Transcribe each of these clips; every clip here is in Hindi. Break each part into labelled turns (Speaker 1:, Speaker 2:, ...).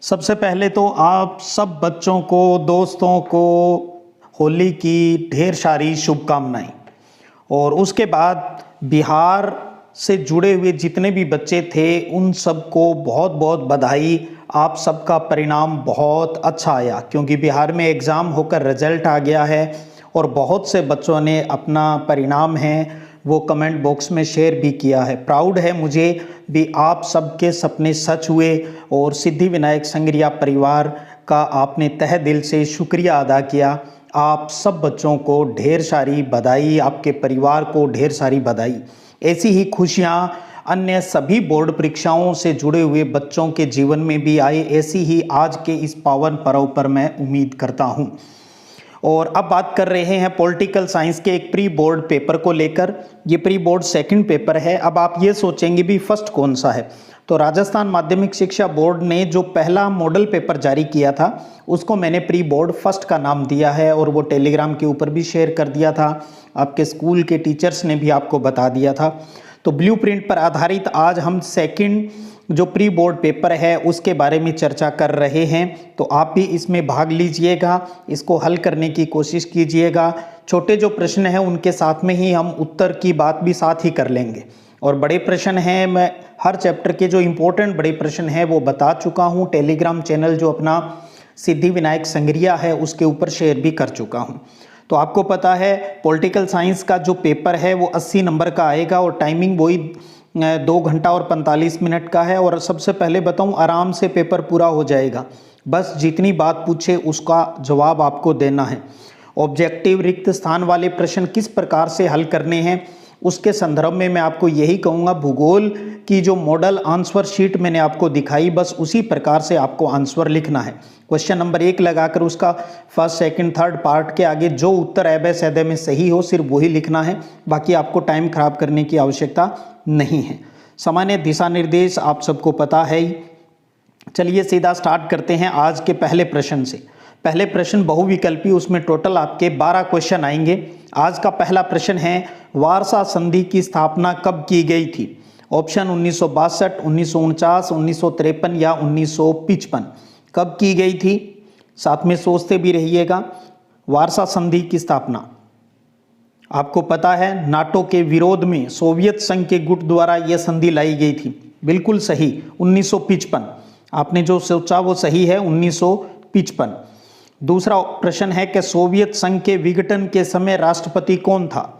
Speaker 1: सबसे पहले तो आप सब बच्चों को, दोस्तों को होली की ढेर सारी शुभकामनाएं। और उसके बाद बिहार से जुड़े हुए जितने भी बच्चे थे उन सबको बहुत बहुत बधाई। आप सबका परिणाम बहुत अच्छा आया क्योंकि बिहार में एग्ज़ाम होकर रिजल्ट आ गया है और बहुत से बच्चों ने अपना परिणाम है वो कमेंट बॉक्स में शेयर भी किया है। प्राउड है मुझे भी आप सबके सपने सच हुए और सिद्धि विनायक संग्रिया परिवार का आपने तहे दिल से शुक्रिया अदा किया। आप सब बच्चों को ढेर सारी बधाई, आपके परिवार को ढेर सारी बधाई। ऐसी ही खुशियाँ अन्य सभी बोर्ड परीक्षाओं से जुड़े हुए बच्चों के जीवन में भी आए, ऐसी ही आज के इस पावन पर्व पर मैं उम्मीद करता हूँ। और अब बात कर रहे हैं पॉलिटिकल साइंस के एक प्री बोर्ड पेपर को लेकर। ये प्री बोर्ड सेकंड पेपर है। अब आप ये सोचेंगे भी फर्स्ट कौन सा है, तो राजस्थान माध्यमिक शिक्षा बोर्ड ने जो पहला मॉडल पेपर जारी किया था उसको मैंने प्री बोर्ड फर्स्ट का नाम दिया है और वो टेलीग्राम के ऊपर भी शेयर कर दिया था। आपके स्कूल के टीचर्स ने भी आपको बता दिया था। तो ब्लूप्रिंट पर आधारित आज हम सेकंड जो प्री बोर्ड पेपर है उसके बारे में चर्चा कर रहे हैं। तो आप भी इसमें भाग लीजिएगा, इसको हल करने की कोशिश कीजिएगा। छोटे जो प्रश्न हैं उनके साथ में ही हम उत्तर की बात भी साथ ही कर लेंगे। और बड़े प्रश्न हैं, मैं हर चैप्टर के जो इम्पोर्टेंट बड़े प्रश्न हैं वो बता चुका हूँ। टेलीग्राम चैनल जो अपना सिद्धि विनायक संग्रिया है उसके ऊपर शेयर भी कर चुका हूँ। तो आपको पता है पॉलिटिकल साइंस का जो पेपर है वो 80 नंबर का आएगा और टाइमिंग वही 2 घंटा और 45 मिनट का है। और सबसे पहले बताऊं, आराम से पेपर पूरा हो जाएगा, बस जितनी बात पूछे उसका जवाब आपको देना है। ऑब्जेक्टिव रिक्त स्थान वाले प्रश्न किस प्रकार से हल करने हैं उसके संदर्भ में मैं आपको यही कहूँगा, भूगोल की जो मॉडल आंसर शीट मैंने आपको दिखाई बस उसी प्रकार से आपको आंसर लिखना है। क्वेश्चन नंबर 1 लगाकर उसका फर्स्ट सेकंड थर्ड पार्ट के आगे जो उत्तर ऐबे सैदे में सही हो सिर्फ वही लिखना है, बाकी आपको टाइम खराब करने की आवश्यकता नहीं है। सामान्य दिशा निर्देश आप सबको पता है ही। चलिए सीधा स्टार्ट करते हैं आज के पहले प्रश्न से। पहले प्रश्न बहुविकल्पी, उसमें टोटल आपके 12 क्वेश्चन आएंगे। आज का पहला प्रश्न है, वारसा संधि की स्थापना कब की गई थी? ऑप्शन 1962, 1949, 1953 या 1955। कब की गई थी? साथ में सोचते भी रहिएगा। वारसा संधि की स्थापना आपको पता है नाटो के विरोध में सोवियत संघ के गुट द्वारा यह संधि लाई गई थी। बिल्कुल सही, 1955। आपने जो सोचा वो सही है, 1955। दूसरा प्रश्न है कि सोवियत संघ के विघटन के समय राष्ट्रपति कौन था?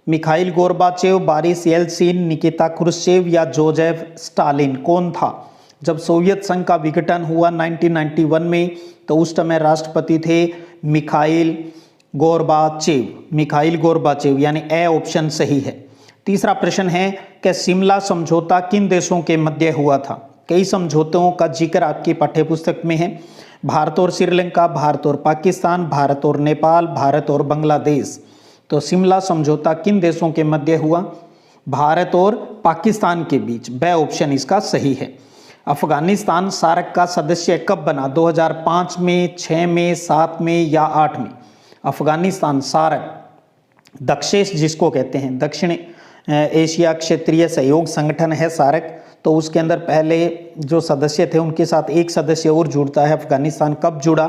Speaker 1: Mikhail Gorbachev, Boris Yeltsin, Nikita Khrushchev या जोसेफ स्टालिन? कौन था? जब सोवियत संघ का विघटन हुआ 1991 में तो उस समय राष्ट्रपति थे मिखाइल गोर्बाचेव। मिखाइल गोर्बाचेव यानी ए ऑप्शन सही है। तीसरा प्रश्न है कि शिमला समझौता किन देशों के मध्य हुआ था? कई समझौतों का जिक्र आपकी पाठ्यपुस्तक में है। भारत और श्रीलंका, भारत और पाकिस्तान, भारत और नेपाल, भारत और बांग्लादेश। तो शिमला समझौता किन देशों के मध्य हुआ? भारत और पाकिस्तान के बीच। बे ऑप्शन इसका सही है। अफगानिस्तान सार्क का सदस्य कब बना? 2005 में, 6 में, 7 में या 8 में? अफगानिस्तान सार्क, दक्षेश जिसको कहते हैं, दक्षिण एशिया क्षेत्रीय सहयोग संगठन है सार्क। तो उसके अंदर पहले जो सदस्य थे उनके साथ एक सदस्य और जुड़ता है। अफगानिस्तान कब जुड़ा?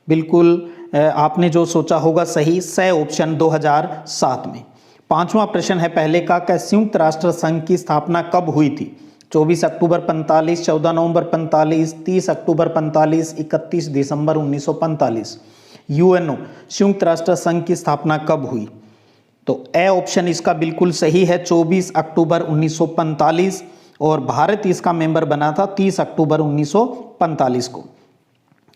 Speaker 1: बिल्कुल आपने जो सोचा होगा सही, सही ऑप्शन 2007 में। पांचवा प्रश्न है पहले का, संयुक्त राष्ट्र संघ की स्थापना कब हुई थी? 24 अक्टूबर 45, 14 नवंबर 45, 30 अक्टूबर 45, 31 दिसंबर 1945। यूएनओ संयुक्त राष्ट्र संघ की स्थापना कब हुई? तो ए ऑप्शन इसका बिल्कुल सही है, 24 अक्टूबर 1945। और भारत इसका मेंबर बना था 30 अक्टूबर 1945 को।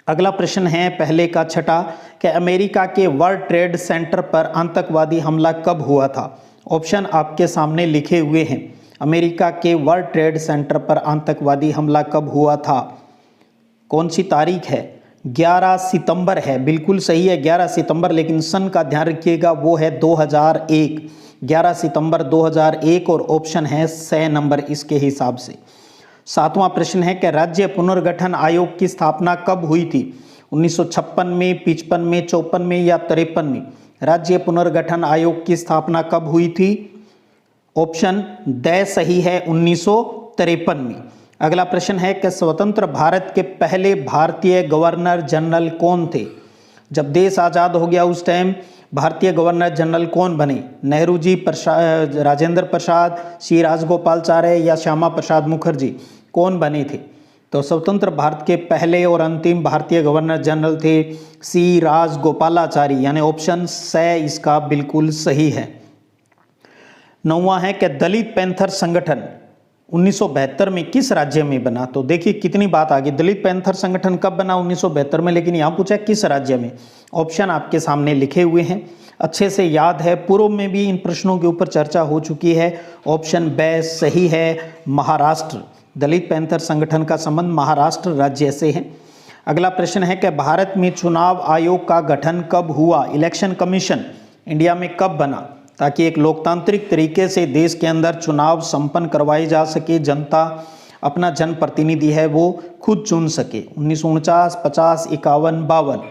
Speaker 1: अगला प्रश्न है पहले का छठा, कि अमेरिका के वर्ल्ड ट्रेड सेंटर पर आतंकवादी हमला कब हुआ था? ऑप्शन आपके सामने लिखे हुए हैं। अमेरिका के वर्ल्ड ट्रेड सेंटर पर आतंकवादी हमला कब हुआ था? कौन सी तारीख है? 11 सितंबर है। बिल्कुल सही है, 11 सितंबर, लेकिन सन का ध्यान रखिएगा वो है 2001। 11 सितंबर 2001 और ऑप्शन है 6 नंबर इसके हिसाब से। सातवां प्रश्न है कि राज्य पुनर्गठन आयोग की स्थापना कब हुई थी? 1956 में, 55 में, 54 में या 53 में? राज्य पुनर्गठन आयोग की स्थापना कब हुई थी? ऑप्शन द सही है, 1953 में। अगला प्रश्न है कि स्वतंत्र भारत के पहले भारतीय गवर्नर जनरल कौन थे? जब देश आज़ाद हो गया उस टाइम भारतीय गवर्नर जनरल कौन बने? नेहरू जी, राजेंद्र प्रसाद, श्री राजगोपालाचार्य या श्यामा प्रसाद मुखर्जी, कौन बने थे? तो स्वतंत्र भारत के पहले और अंतिम भारतीय गवर्नर जनरल थे सी राजगोपालाचारी, यानी ऑप्शन से इसका बिल्कुल सही है। 9वां है कि दलित पैंथर संगठन 1972 में किस राज्य में बना? तो देखिए कितनी बात आ गई, दलित पैंथर संगठन कब बना? 1972 में, लेकिन यहाँ पूछा किस राज्य में। ऑप्शन आपके सामने लिखे हुए हैं, अच्छे से याद है, पूर्व में भी इन प्रश्नों के ऊपर चर्चा हो चुकी है। ऑप्शन बी सही है, महाराष्ट्र। दलित पैंथर संगठन का संबंध महाराष्ट्र राज्य से है। अगला प्रश्न है कि भारत में चुनाव आयोग का गठन कब हुआ? इलेक्शन कमीशन इंडिया में कब बना, ताकि एक लोकतांत्रिक तरीके से देश के अंदर चुनाव संपन्न करवाए जा सके, जनता अपना जनप्रतिनिधि है वो खुद चुन सके? 1949, 50, 51, 52।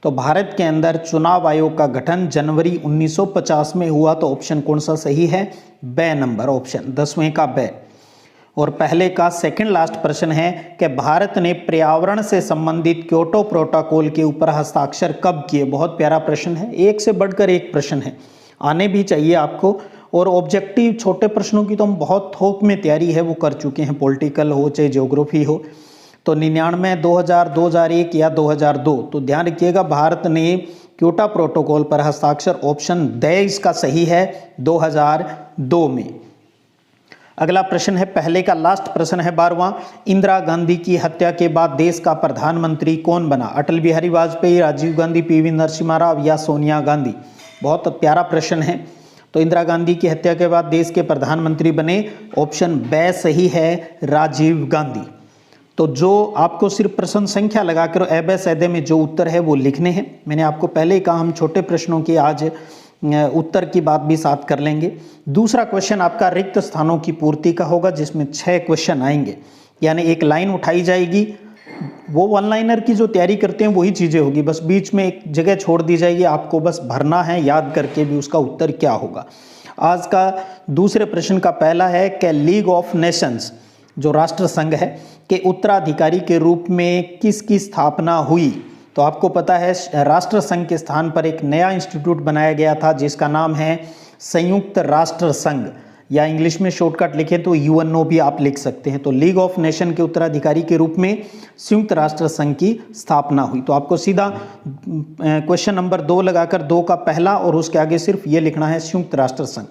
Speaker 1: तो भारत के अंदर चुनाव आयोग का गठन जनवरी 1950 में हुआ। तो ऑप्शन कौन सा सही है? बे नंबर ऑप्शन, 10वें का बे। और पहले का सेकंड लास्ट प्रश्न है कि भारत ने पर्यावरण से संबंधित क्योटो प्रोटोकॉल के ऊपर हस्ताक्षर कब किए? बहुत प्यारा प्रश्न है, एक से बढ़कर एक प्रश्न है, आने भी चाहिए आपको। और ऑब्जेक्टिव छोटे प्रश्नों की तो हम बहुत थोक में तैयारी है वो कर चुके हैं, पॉलिटिकल हो चाहे ज्योग्राफी हो। तो 99, 2000, 2001 या 2002। तो ध्यान रखिएगा, भारत ने क्योटो प्रोटोकॉल पर हस्ताक्षर, ऑप्शन द इसका सही है, 2002 में। अगला प्रश्न है, पहले का लास्ट प्रश्न है 12वां। इंदिरा गांधी की हत्या के बाद देश का प्रधानमंत्री कौन बना? अटल बिहारी वाजपेयी, राजीव गांधी, पीवी नरसिम्हा राव या सोनिया गांधी? बहुत प्यारा प्रश्न है। तो इंदिरा गांधी की हत्या के बाद देश के प्रधानमंत्री बने, ऑप्शन बे सही है, राजीव गांधी। तो जो आपको सिर्फ प्रश्न संख्या लगाकर एबे सैदे में जो उत्तर है वो लिखने हैं। मैंने आपको पहले ही कहा हम छोटे प्रश्नों की आज उत्तर की बात भी साथ कर लेंगे। दूसरा क्वेश्चन आपका रिक्त स्थानों की पूर्ति का होगा, जिसमें 6 क्वेश्चन आएंगे, यानी एक लाइन उठाई जाएगी, वो वन लाइनर की जो तैयारी करते हैं वही चीज़ें होगी, बस बीच में एक जगह छोड़ दी जाएगी, आपको बस भरना है याद करके भी उसका उत्तर क्या होगा। आज का दूसरे प्रश्न का पहला है कि लीग ऑफ नेशंस जो राष्ट्र संघ है के उत्तराधिकारी के रूप में किसकी स्थापना हुई? तो आपको पता है राष्ट्र संघ के स्थान पर एक नया इंस्टीट्यूट बनाया गया था जिसका नाम है संयुक्त राष्ट्र संघ, या इंग्लिश में शॉर्टकट लिखे तो यूएनओ भी आप लिख सकते हैं। तो लीग ऑफ नेशन के उत्तराधिकारी के रूप में संयुक्त राष्ट्र संघ की स्थापना हुई। तो आपको सीधा क्वेश्चन नंबर 2 लगाकर 2 का पहला और उसके आगे सिर्फ ये लिखना है संयुक्त राष्ट्र संघ।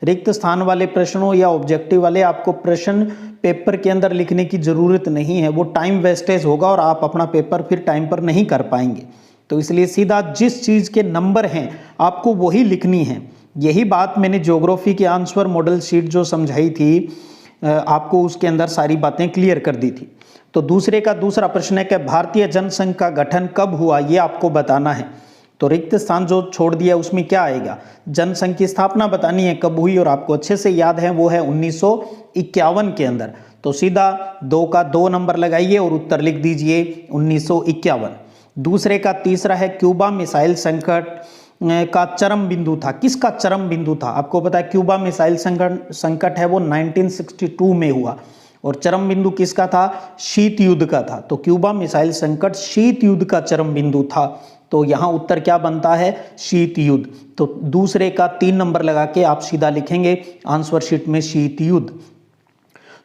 Speaker 1: रिक्त स्थान वाले प्रश्नों या ऑब्जेक्टिव वाले आपको प्रश्न पेपर के अंदर लिखने की ज़रूरत नहीं है, वो टाइम वेस्टेज होगा और आप अपना पेपर फिर टाइम पर नहीं कर पाएंगे। तो इसलिए सीधा जिस चीज़ के नंबर हैं आपको वही लिखनी है। यही बात मैंने ज्योग्राफी के आंसर मॉडल शीट जो समझाई थी आपको, उसके अंदर सारी बातें क्लियर कर दी थी। तो दूसरे का दूसरा प्रश्न है कि भारतीय जनसंघ का गठन कब हुआ, ये आपको बताना है। तो रिक्त स्थान जो छोड़ दिया उसमें क्या आएगा? जनसंघ की स्थापना बतानी है कब हुई, और आपको अच्छे से याद है वो है 1951 के अंदर। तो सीधा 2 का 2 नंबर लगाइए और उत्तर लिख दीजिए 1951। दूसरे का तीसरा है क्यूबा मिसाइल संकट का चरम बिंदु था, किसका चरम बिंदु था? आपको पता है क्यूबा मिसाइल संकट है वो 1962 में हुआ, और चरम बिंदु किसका था? शीत युद्ध का था। तो क्यूबा मिसाइल संकट शीत युद्ध का चरम बिंदु था। तो यहाँ उत्तर क्या बनता है? शीत युद्ध। तो दूसरे का 3 नंबर लगा के आप सीधा लिखेंगे आंसर शीट में शीत युद्ध।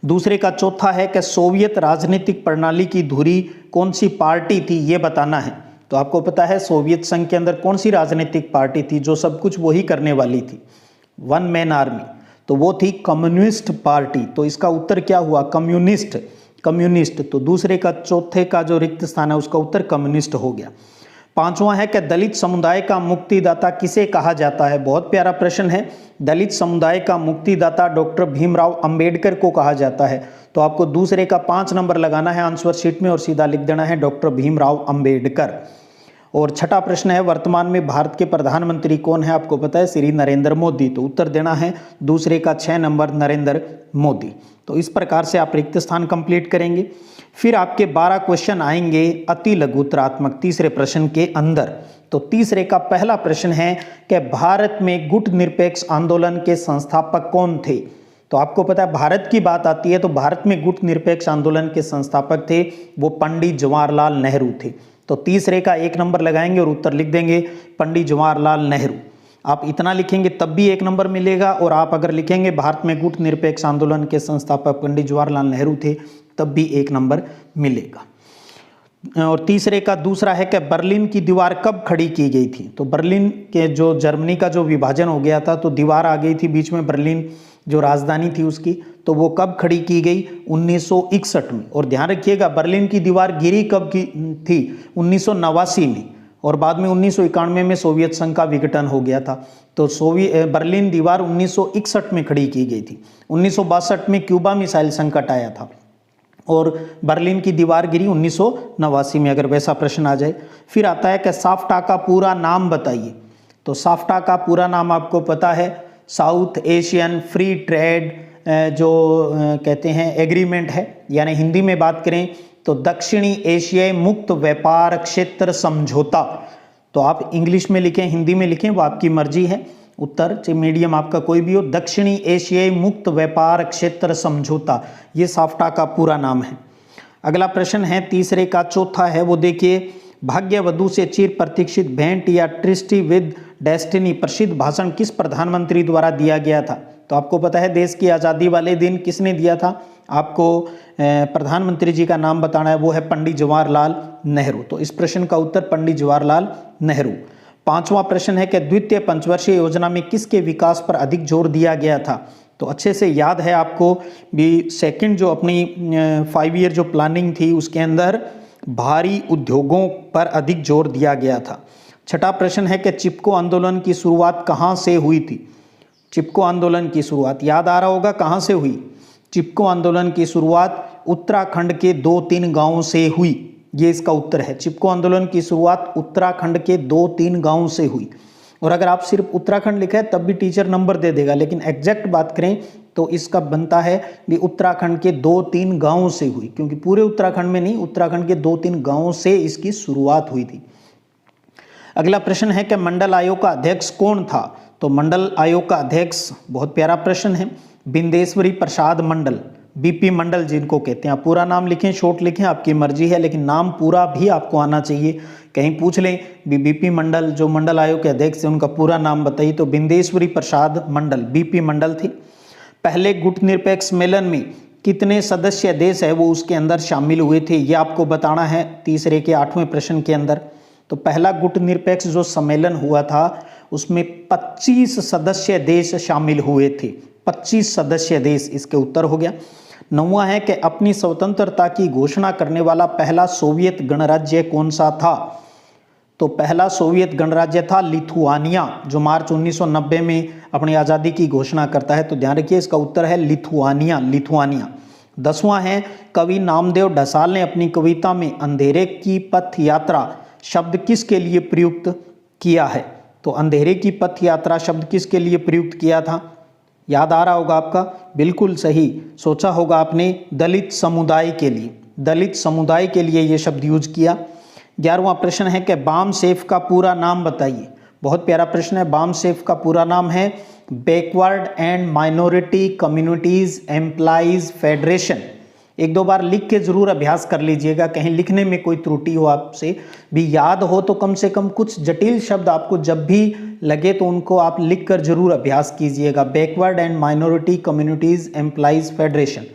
Speaker 1: दूसरे का चौथा है कि सोवियत राजनीतिक प्रणाली की धुरी कौन सी पार्टी थी, ये बताना है। तो आपको पता है सोवियत संघ के अंदर कौन सी राजनीतिक पार्टी थी जो सब कुछ वही करने वाली थी, वन मैन आर्मी, तो वो थी कम्युनिस्ट पार्टी। तो इसका उत्तर क्या हुआ? कम्युनिस्ट। कम्युनिस्ट। तो दूसरे का चौथे का जो रिक्त स्थान है उसका उत्तर कम्युनिस्ट हो गया। पांचवा है कि दलित समुदाय का मुक्तिदाता किसे कहा जाता है? बहुत प्यारा प्रश्न है। दलित समुदाय का मुक्तिदाता डॉक्टर भीमराव अंबेडकर को कहा जाता है। तो आपको दूसरे का 5 नंबर लगाना है आंसर शीट में और सीधा लिख देना है डॉक्टर भीमराव अंबेडकर। और छठा प्रश्न है वर्तमान में भारत के प्रधानमंत्री कौन है? आपको पता है श्री नरेंद्र मोदी। तो उत्तर देना है दूसरे का 6 नंबर नरेंद्र मोदी। तो इस प्रकार से आप रिक्त स्थान कंप्लीट करेंगे। फिर आपके 12 क्वेश्चन आएंगे अति लघु उत्तरात्मक तीसरे प्रश्न के अंदर। तो तीसरे का पहला प्रश्न है कि भारत में गुट निरपेक्ष आंदोलन के संस्थापक कौन थे? तो आपको पता है भारत की बात आती है तो भारत में गुट निरपेक्ष आंदोलन के संस्थापक थे वो पंडित जवाहरलाल नेहरू थे। तो तीसरे का 1 नंबर लगाएंगे और उत्तर लिख देंगे पंडित जवाहरलाल नेहरू। आप इतना लिखेंगे तब भी 1 नंबर मिलेगा, और आप अगर लिखेंगे भारत में गुट निरपेक्ष आंदोलन के संस्थापक पंडित जवाहरलाल नेहरू थे तब भी 1 नंबर मिलेगा। और तीसरे का दूसरा है कि बर्लिन की दीवार कब खड़ी की गई थी। तो बर्लिन के जो जर्मनी का जो विभाजन हो गया था तो दीवार आ गई थी बीच में, बर्लिन जो राजधानी थी उसकी, तो वो कब खड़ी की गई 1961 में। और ध्यान रखिएगा बर्लिन की दीवार गिरी कब की थी 1989 में, और बाद में 1991 में सोवियत संघ का विघटन हो गया था। तो बर्लिन दीवार 1961 में खड़ी की गई थी। 1962 में क्यूबा मिसाइल संकट आया था और बर्लिन की दीवार गिरी 1989 में, अगर वैसा प्रश्न आ जाए। फिर आता है कि साफ्टा का पूरा नाम बताइए। तो साफ्टा का पूरा नाम आपको पता है साउथ एशियन फ्री ट्रेड जो कहते हैं एग्रीमेंट है, यानी हिंदी में बात करें तो दक्षिणी एशियाई मुक्त व्यापार क्षेत्र समझौता। तो आप इंग्लिश में लिखें हिंदी में लिखें वो आपकी मर्जी है, उत्तर चाहे मीडियम आपका कोई भी हो, दक्षिणी एशियाई मुक्त व्यापार क्षेत्र समझौता, ये साफ्टा का पूरा नाम है। अगला प्रश्न है तीसरे का चौथा है वो देखिए, भाग्यवधू से चिर प्रतीक्षित भेंट या ट्रिस्टी विद डेस्टिनी प्रसिद्ध भाषण किस प्रधानमंत्री द्वारा दिया गया था। तो आपको पता है देश की आज़ादी वाले दिन किसने दिया था, आपको प्रधानमंत्री जी का नाम बताना है, वो है पंडित जवाहरलाल नेहरू। तो इस प्रश्न का उत्तर पंडित जवाहरलाल नेहरू। पांचवा प्रश्न है कि द्वितीय पंचवर्षीय योजना में किसके विकास पर अधिक जोर दिया गया था। तो अच्छे से याद है आपको भी, सेकंड जो अपनी 5 ईयर जो प्लानिंग थी उसके अंदर भारी उद्योगों पर अधिक जोर दिया गया था। छठा प्रश्न है कि चिपको आंदोलन की शुरुआत कहाँ से हुई थी। चिपको आंदोलन की शुरुआत याद आ रहा होगा कहाँ से हुई। चिपको आंदोलन की शुरुआत उत्तराखंड के 2-3 गांवों से हुई, ये इसका उत्तर है। चिपको आंदोलन की शुरुआत उत्तराखंड के 2-3 गांवों से हुई। और अगर आप सिर्फ उत्तराखंड लिखा है तब भी टीचर नंबर दे देगा, लेकिन एग्जैक्ट बात करें तो इसका बनता है कि उत्तराखंड के 2-3 गांवों से हुई, क्योंकि पूरे उत्तराखंड में नहीं, उत्तराखंड के 2-3 गांवों से इसकी शुरुआत हुई थी। अगला प्रश्न है कि मंडल आयोग का अध्यक्ष कौन था। तो मंडल आयोग का अध्यक्ष, बहुत प्यारा प्रश्न है, बिंदेश्वरी प्रसाद मंडल, बीपी मंडल जिनको कहते हैं। आप पूरा नाम लिखें शॉर्ट लिखें आपकी मर्जी है, लेकिन नाम पूरा भी आपको आना चाहिए। कहीं पूछ लें बीपी मंडल जो मंडल आयोग के अध्यक्ष हैं उनका पूरा नाम बताइए, तो बिंदेश्वरी प्रसाद मंडल बीपी मंडल थी। पहले गुट निरपेक्ष सम्मेलन में कितने सदस्य देश है वो उसके अंदर शामिल हुए थे, ये आपको बताना है तीसरे के 8वें प्रश्न के अंदर। तो पहला गुट निरपेक्ष जो सम्मेलन हुआ था उसमें 25 सदस्य देश शामिल हुए थे, 25 सदस्य देश, इसके उत्तर हो गया। 9वां है कि अपनी स्वतंत्रता की घोषणा करने वाला पहला सोवियत गणराज्य कौन सा था। तो पहला सोवियत गणराज्य था लिथुआनिया, जो मार्च 1990 में अपनी आज़ादी की घोषणा करता है। तो ध्यान रखिए इसका उत्तर है लिथुआनिया, लिथुआनिया। 10वां है कवि नामदेव ढसाल ने अपनी कविता में अंधेरे की पथ यात्रा शब्द किसके लिए प्रयुक्त किया है। तो अंधेरे की पथ यात्रा शब्द किसके लिए प्रयुक्त किया था, याद आ रहा होगा आपका, बिल्कुल सही सोचा होगा आपने, दलित समुदाय के लिए, दलित समुदाय के लिए ये शब्द यूज किया। 11वां प्रश्न है कि बाम सेफ का पूरा नाम बताइए। बहुत प्यारा प्रश्न है, बाम सेफ का पूरा नाम है backward and minority communities employees federation. 1-2 बार लिख के जरूर अभ्यास कर लीजिएगा, कहीं लिखने में कोई त्रुटि हो आपसे भी याद हो तो कम से कम कुछ जटिल शब्द आपको जब भी लगे तो उनको आप लिख कर जरूर अभ्यास कीजिएगा। Backward and minority communities employees federation.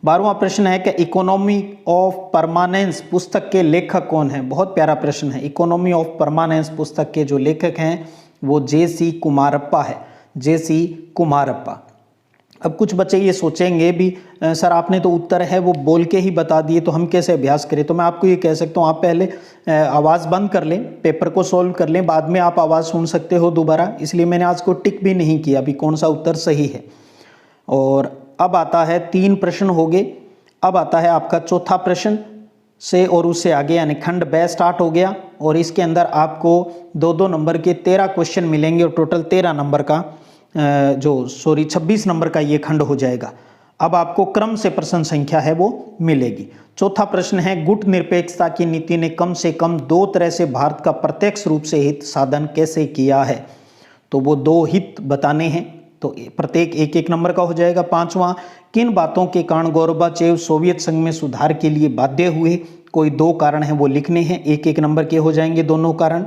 Speaker 1: 12वां प्रश्न है कि इकोनॉमी ऑफ परमानेंस पुस्तक के लेखक कौन है। बहुत प्यारा प्रश्न है। इकोनॉमी ऑफ परमानेंस पुस्तक के जो लेखक हैं वो J.C. कुमारप्पा है, J.C. कुमारप्पा। अब कुछ बच्चे ये सोचेंगे भी सर आपने तो उत्तर है वो बोल के ही बता दिए तो हम कैसे अभ्यास करें। तो मैं आपको ये कह सकता हूँ आप पहले आवाज़ बंद कर लें, पेपर को सोल्व कर लें, बाद में आप आवाज़ सुन सकते हो दोबारा, इसलिए मैंने आज को टिक भी नहीं किया अभी कौन सा उत्तर सही है। और अब आता है 3 प्रश्न हो गए, अब आता है आपका चौथा प्रश्न से और उससे आगे यानी खंड ब स्टार्ट हो गया और इसके अंदर आपको 2-2 नंबर के 13 क्वेश्चन मिलेंगे और टोटल 13 नंबर का 26 नंबर का ये खंड हो जाएगा। अब आपको क्रम से प्रश्न संख्या है वो मिलेगी। चौथा प्रश्न है गुट निरपेक्षता की नीति ने कम से कम 2 तरह से भारत का प्रत्यक्ष रूप से हित साधन कैसे किया है। तो वो 2 हित बताने हैं, तो प्रत्येक एक एक नंबर का हो जाएगा। पांचवा, किन बातों के कारण गोर्बाचेव सोवियत संघ में सुधार के लिए बाध्य हुए? कोई दो कारण हैं वो लिखने हैं, एक एक नंबर के हो जाएंगे दोनों कारण।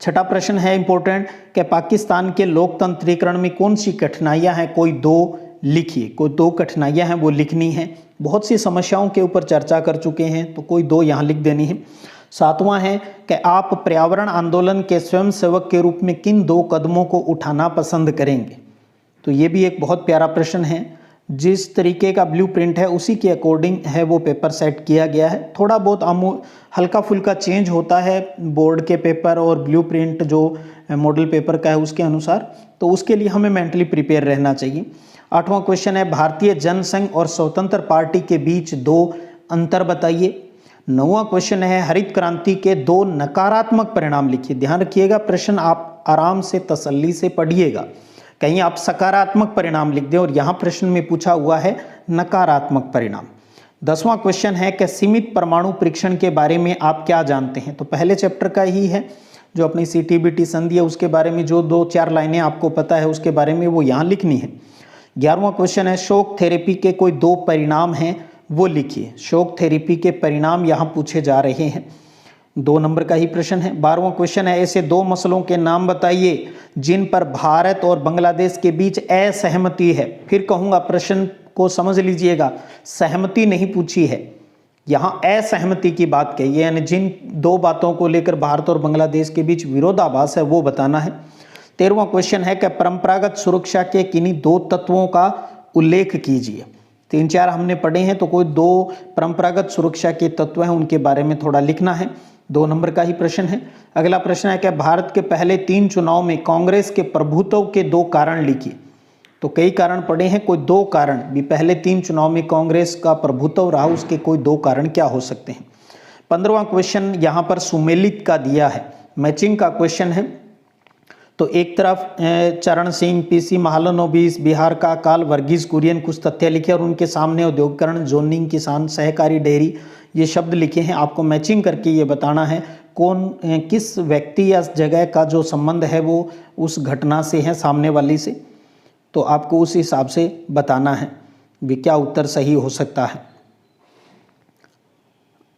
Speaker 1: छठा प्रश्न है इंपॉर्टेंट कि पाकिस्तान के लोकतंत्रीकरण में कौन सी कठिनाइयां हैं? कोई दो लिखिए, कोई दो कठिनाइयां हैं वो लिखनी है। बहुत सी समस्याओं के ऊपर चर्चा कर चुके हैं तो कोई दो यहाँ लिख देनी है। सातवां है कि आप पर्यावरण आंदोलन के स्वयंसेवक के रूप में किन दो कदमों को उठाना पसंद करेंगे? तो ये भी एक बहुत प्यारा प्रश्न है। जिस तरीके का ब्लूप्रिंट है उसी के अकॉर्डिंग है वो पेपर सेट किया गया है। थोड़ा बहुत हल्का फुल्का चेंज होता है बोर्ड के पेपर और ब्लूप्रिंट जो मॉडल पेपर का है उसके अनुसार, तो उसके लिए हमें मेंटली प्रिपेयर रहना चाहिए। आठवां क्वेश्चन है भारतीय जनसंघ और स्वतंत्र पार्टी के बीच दो अंतर बताइए। नौवां क्वेश्चन है हरित क्रांति के दो नकारात्मक परिणाम लिखिए। ध्यान रखिएगा प्रश्न आप आराम से तसल्ली से पढ़िएगा, कहीं आप सकारात्मक परिणाम लिख दें और यहाँ प्रश्न में पूछा हुआ है नकारात्मक परिणाम। 10वां क्वेश्चन है कि सीमित परमाणु परीक्षण के बारे में आप क्या जानते हैं? तो पहले चैप्टर का ही है जो अपनी CTBT संधि है उसके बारे में जो 2-4 लाइनें आपको पता है उसके बारे में वो यहाँ लिखनी है। 11वां क्वेश्चन है शॉक थेरेपी के कोई दो परिणाम हैं वो लिखिए। शॉक थेरेपी के परिणाम यहाँ पूछे जा रहे हैं, 2 नंबर का ही प्रश्न है। 12वां क्वेश्चन है ऐसे दो मसलों के नाम बताइए जिन पर भारत और बांग्लादेश के बीच असहमति है। फिर कहूँगा प्रश्न को समझ लीजिएगा, सहमति नहीं पूछी है, यहाँ असहमति की बात कही है, यानी जिन दो बातों को लेकर भारत और बांग्लादेश के बीच विरोधाभास है वो बताना है। 13वां क्वेश्चन है कि परंपरागत सुरक्षा के किन्हीं दो तत्वों का उल्लेख कीजिए। 3-4 हमने पढ़े हैं तो कोई दो परंपरागत सुरक्षा के तत्व हैं उनके बारे में थोड़ा लिखना है, 2 नंबर का ही प्रश्न है। अगला प्रश्न है कि भारत के पहले 3 चुनाव में कांग्रेस के प्रभुत्व के 2 कारण लिखिए। तो कई कारण पढ़े हैं, कोई 2 कारण भी पहले 3 चुनाव में कांग्रेस का प्रभुत्व रहा उसके कोई 2 कारण क्या हो सकते हैं। 15वां क्वेश्चन यहाँ पर सुमेलित का दिया है, मैचिंग का क्वेश्चन है। तो एक तरफ चरण सिंह, PC महालनोबिस, बिहार का अकाल, वर्गीज कुरियन कुछ तथ्य लिखे और उनके सामने औद्योगिकरण, जोनिंग, किसान, सहकारी डेयरी ये शब्द लिखे हैं। आपको मैचिंग करके ये बताना है कौन किस व्यक्ति या जगह का जो संबंध है वो उस घटना से है सामने वाली से, तो आपको उस हिसाब से बताना है भी क्या उत्तर सही हो सकता है।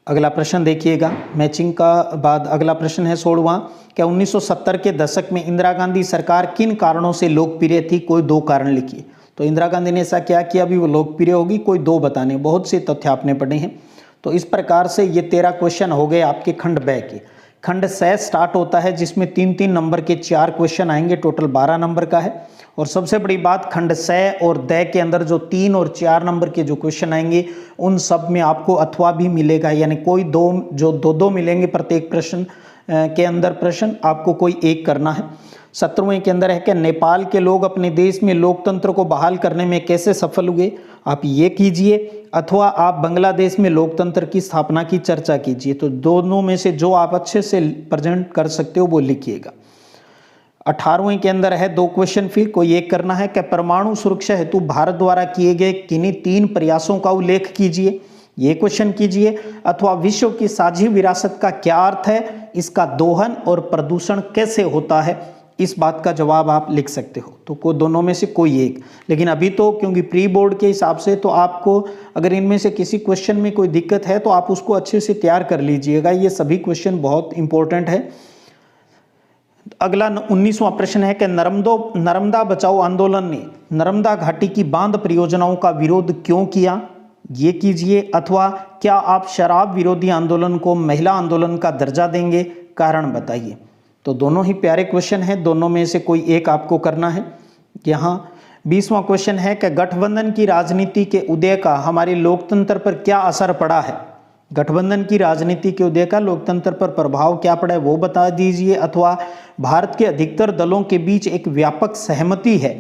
Speaker 1: अगला प्रश्न देखिएगा, मैचिंग का बाद अगला प्रश्न है 16वां, क्या 1970 के दशक में इंदिरा गांधी सरकार किन कारणों से लोकप्रिय थी? कोई 2 कारण लिखिए। तो इंदिरा गांधी ने ऐसा क्या किया भी वो लोकप्रिय होगी, कोई 2 बताने। बहुत से तथ्य आपने पढ़े हैं। तो इस प्रकार से ये 13 क्वेश्चन हो गए आपके खंड ब के। खंड स स्टार्ट होता है जिसमें 3-3 नंबर के 4 क्वेश्चन आएंगे, टोटल 12 नंबर का है। और सबसे बड़ी बात खंड स और द के अंदर जो 3 और 4 नंबर के जो क्वेश्चन आएंगे उन सब में आपको अथवा भी मिलेगा, यानी कोई 2 जो 2-2 मिलेंगे प्रत्येक प्रश्न के अंदर प्रश्न, आपको कोई एक करना है। 17वें के अंदर है कि नेपाल के लोग अपने देश में लोकतंत्र को बहाल करने में कैसे सफल हुए? आप ये कीजिए, अथवा आप बांग्लादेश में लोकतंत्र की स्थापना की चर्चा कीजिए। तो दोनों में से जो आप अच्छे से प्रेजेंट कर सकते हो वो लिखिएगा। 18वें के अंदर है 2 क्वेश्चन, फिर कोई एक करना है कि परमाणु सुरक्षा हेतु भारत द्वारा किए गए किन्हीं 3 प्रयासों का उल्लेख कीजिए, ये क्वेश्चन कीजिए। अथवा विश्व की साझी विरासत का क्या अर्थ है, इसका दोहन और प्रदूषण कैसे होता है, इस बात का जवाब आप लिख सकते हो। तो को दोनों में से कोई एक, लेकिन अभी तो क्योंकि प्री बोर्ड के हिसाब से तो आपको अगर इनमें से किसी क्वेश्चन में कोई दिक्कत है तो आप उसको अच्छे से तैयार कर लीजिएगा, ये सभी क्वेश्चन बहुत इंपॉर्टेंट है। अगला 19वां प्रश्न है कि नर्मदा बचाओ आंदोलन ने नर्मदा घाटी की बांध परियोजनाओं का विरोध क्यों किया, ये कीजिए। अथवा क्या आप शराब विरोधी आंदोलन को महिला आंदोलन का दर्जा देंगे, कारण बताइए। तो दोनों ही प्यारे क्वेश्चन हैं, दोनों में से कोई एक आपको करना है। यहाँ 20वां क्वेश्चन है कि गठबंधन की राजनीति के उदय का हमारे लोकतंत्र पर क्या असर पड़ा है। गठबंधन की राजनीति के उदय का लोकतंत्र पर प्रभाव क्या पड़ा है वो बता दीजिए। अथवा भारत के अधिकतर दलों के बीच एक व्यापक सहमति है,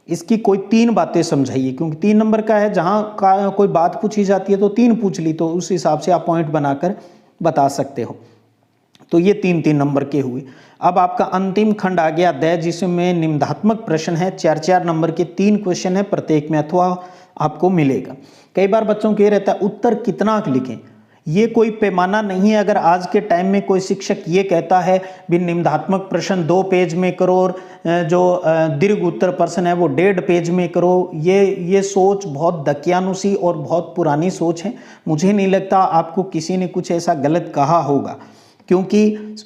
Speaker 1: इसकी कोई 3 बातें समझाइए, क्योंकि 3 नंबर का है, जहां का कोई बात पूछी जाती है तो 3 पूछ ली, तो उस हिसाब से आप पॉइंट बनाकर बता सकते हो। तो ये 3-3 नंबर के हुए। अब आपका अंतिम खंड आ गया द, जिसमें निबंधात्मक प्रश्न है, 4-4 नंबर के 3 क्वेश्चन है, प्रत्येक में अथवा आपको मिलेगा। कई बार बच्चों को ये रहता है उत्तर कितना लिखें, ये कोई पैमाना नहीं है। अगर आज के टाइम में कोई शिक्षक ये कहता है भी निबंधात्मक प्रश्न 2 पेज में करो और जो दीर्घ उत्तर प्रश्न है वो 1.5 पेज में करो, ये सोच बहुत दकियानुसी और बहुत पुरानी सोच है। मुझे नहीं लगता आपको किसी ने कुछ ऐसा गलत कहा होगा, क्योंकि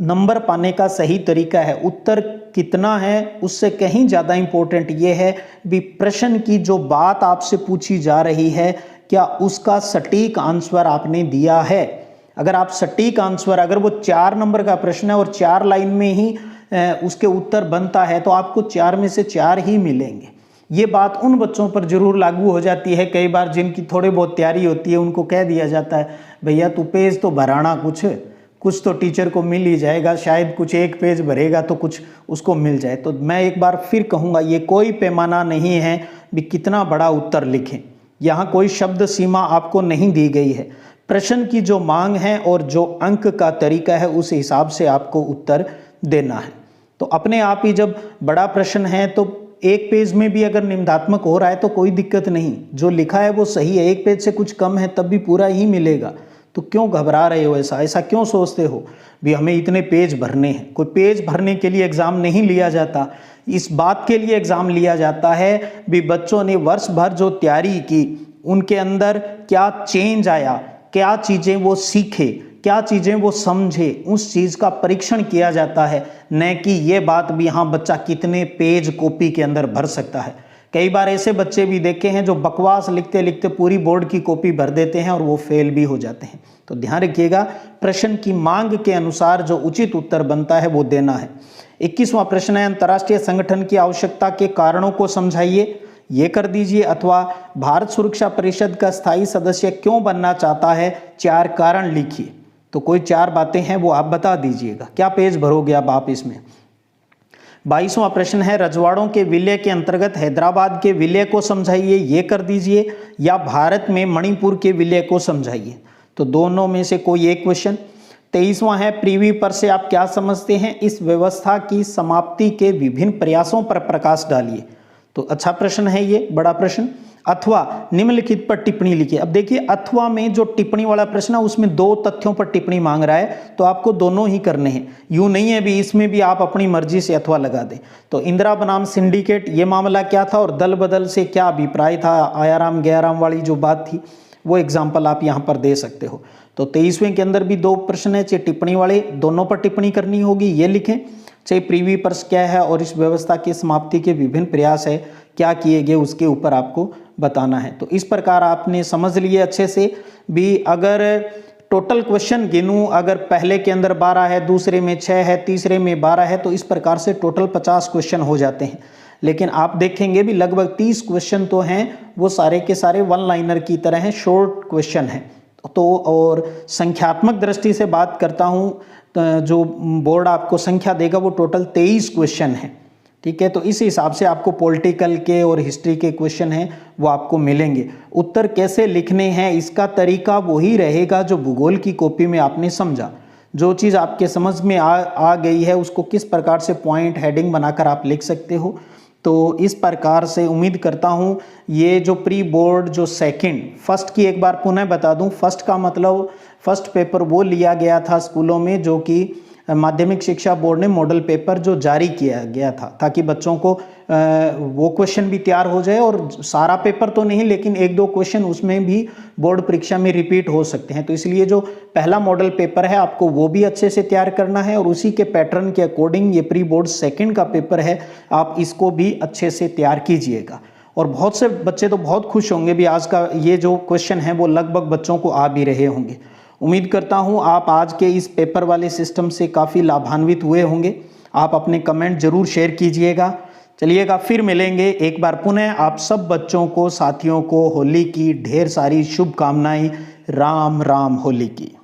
Speaker 1: नंबर पाने का सही तरीका है, उत्तर कितना है उससे कहीं ज़्यादा इम्पोर्टेंट ये है भी प्रश्न की जो बात आपसे पूछी जा रही है क्या उसका सटीक आंसर आपने दिया है। अगर आप सटीक आंसर, अगर वो 4 नंबर का प्रश्न है और 4 लाइन में ही उसके उत्तर बनता है तो आपको 4 में से 4 ही मिलेंगे। ये बात उन बच्चों पर जरूर लागू हो जाती है कई बार जिनकी थोड़ी बहुत तैयारी होती है, उनको कह दिया जाता है भैया तू पेज तो भराना, कुछ तो टीचर को मिल ही जाएगा, शायद कुछ 1 पेज भरेगा तो कुछ उसको मिल जाए। तो मैं एक बार फिर कहूँगा ये कोई पैमाना नहीं है भी कितना बड़ा उत्तर लिखें, यहाँ कोई शब्द सीमा आपको नहीं दी गई है। प्रश्न की जो मांग है और जो अंक का तरीका है उस हिसाब से आपको उत्तर देना है। तो अपने आप ही जब बड़ा प्रश्न है तो 1 पेज में भी अगर निबंधात्मक हो रहा है तो कोई दिक्कत नहीं, जो लिखा है वो सही है, 1 पेज से कुछ कम है तब भी पूरा ही मिलेगा। तो क्यों घबरा रहे हो, ऐसा क्यों सोचते हो भी हमें इतने पेज भरने हैं। कोई पेज भरने के लिए एग्ज़ाम नहीं लिया जाता, इस बात के लिए एग्ज़ाम लिया जाता है भी बच्चों ने वर्ष भर जो तैयारी की उनके अंदर क्या चेंज आया, क्या चीज़ें वो सीखे, क्या चीज़ें वो समझे, उस चीज़ का परीक्षण किया जाता है, न कि ये बात भी हाँ बच्चा कितने पेज कॉपी के अंदर भर सकता है। कई बार ऐसे बच्चे भी देखे हैं जो बकवास लिखते लिखते पूरी बोर्ड की कॉपी भर देते हैं और वो फेल भी हो जाते हैं। तो ध्यान रखिएगा प्रश्न की मांग के अनुसार जो उचित उत्तर बनता है वो देना है। 21वां प्रश्न है अंतर्राष्ट्रीय संगठन की आवश्यकता के कारणों को समझाइए, ये कर दीजिए, अथवा भारत सुरक्षा परिषद का स्थायी सदस्य क्यों बनना चाहता है, 4 कारण लिखिए। तो कोई 4 बातें हैं वो आप बता दीजिएगा। क्या पेज भरोगे अब आप इसमें। 22वां प्रश्न है रजवाड़ों के विलय के अंतर्गत हैदराबाद के विलय को समझाइए, ये कर दीजिए, या भारत में मणिपुर के विलय को समझाइए। तो दोनों में से कोई एक क्वेश्चन। 23वां है प्रीवी पर से आप क्या समझते हैं, इस व्यवस्था की समाप्ति के विभिन्न प्रयासों पर प्रकाश डालिए। तो अच्छा प्रश्न है ये, बड़ा प्रश्न। अथवा निम्नलिखित पर टिप्पणी लिखिए। अब देखिए अथवा में जो टिप्पणी वाला प्रश्न है उसमें 2 तथ्यों पर टिप्पणी मांग रहा है, तो आपको दोनों ही करने हैं। यूं नहीं है भी इसमें भी आप अपनी मर्जी से अथवा लगा दें। तो इंदिरा बनाम सिंडिकेट ये मामला क्या था और दल बदल से क्या अभिप्राय था, आयाराम गयाराम वाली जो बात थी वो एग्जाम्पल आप यहाँ पर दे सकते हो। तो 23वें के अंदर भी 2 प्रश्न है, चाहे टिप्पणी वाले, दोनों पर टिप्पणी करनी होगी, ये लिखें। चाहे प्रीवी पर्स क्या है और इस व्यवस्था की समाप्ति के विभिन्न प्रयास है क्या किए गए उसके ऊपर आपको बताना है। तो इस प्रकार आपने समझ लिए अच्छे से भी। अगर टोटल क्वेश्चन गिनूं, अगर पहले के अंदर 12 है, दूसरे में 6 है, तीसरे में 12 है, तो इस प्रकार से टोटल 50 क्वेश्चन हो जाते हैं। लेकिन आप देखेंगे भी लगभग 30 क्वेश्चन तो हैं वो सारे के सारे 1 लाइनर की तरह हैं, शॉर्ट क्वेश्चन हैं। तो और संख्यात्मक दृष्टि से बात करता हूँ, जो बोर्ड आपको संख्या देगा वो टोटल 23 क्वेश्चन है, ठीक है। तो इस हिसाब से आपको पॉलिटिकल के और हिस्ट्री के क्वेश्चन हैं वो आपको मिलेंगे। उत्तर कैसे लिखने हैं इसका तरीका वही रहेगा जो भूगोल की कॉपी में आपने समझा। जो चीज़ आपके समझ में आ गई है उसको किस प्रकार से पॉइंट हेडिंग बनाकर आप लिख सकते हो। तो इस प्रकार से उम्मीद करता हूँ ये जो प्री बोर्ड जो फर्स्ट की एक बार पुनः बता दूँ, फर्स्ट का मतलब फर्स्ट पेपर वो लिया गया था स्कूलों में जो कि माध्यमिक शिक्षा बोर्ड ने मॉडल पेपर जो जारी किया गया था, ताकि बच्चों को वो क्वेश्चन भी तैयार हो जाए और सारा पेपर तो नहीं लेकिन 1-2 क्वेश्चन उसमें भी बोर्ड परीक्षा में रिपीट हो सकते हैं। तो इसलिए जो पहला मॉडल पेपर है आपको वो भी अच्छे से तैयार करना है और उसी के पैटर्न के अकॉर्डिंग ये प्री बोर्ड सेकंड का पेपर है, आप इसको भी अच्छे से तैयार कीजिएगा। और बहुत से बच्चे तो बहुत खुश होंगे भी आज का ये जो क्वेश्चन है वो लगभग बच्चों को आ भी रहे होंगे। उम्मीद करता हूँ आप आज के इस पेपर वाले सिस्टम से काफ़ी लाभान्वित हुए होंगे। आप अपने कमेंट जरूर शेयर कीजिएगा। चलिएगा फिर मिलेंगे एक बार पुनः। आप सब बच्चों को, साथियों को होली की ढेर सारी शुभकामनाएं। राम राम होली की।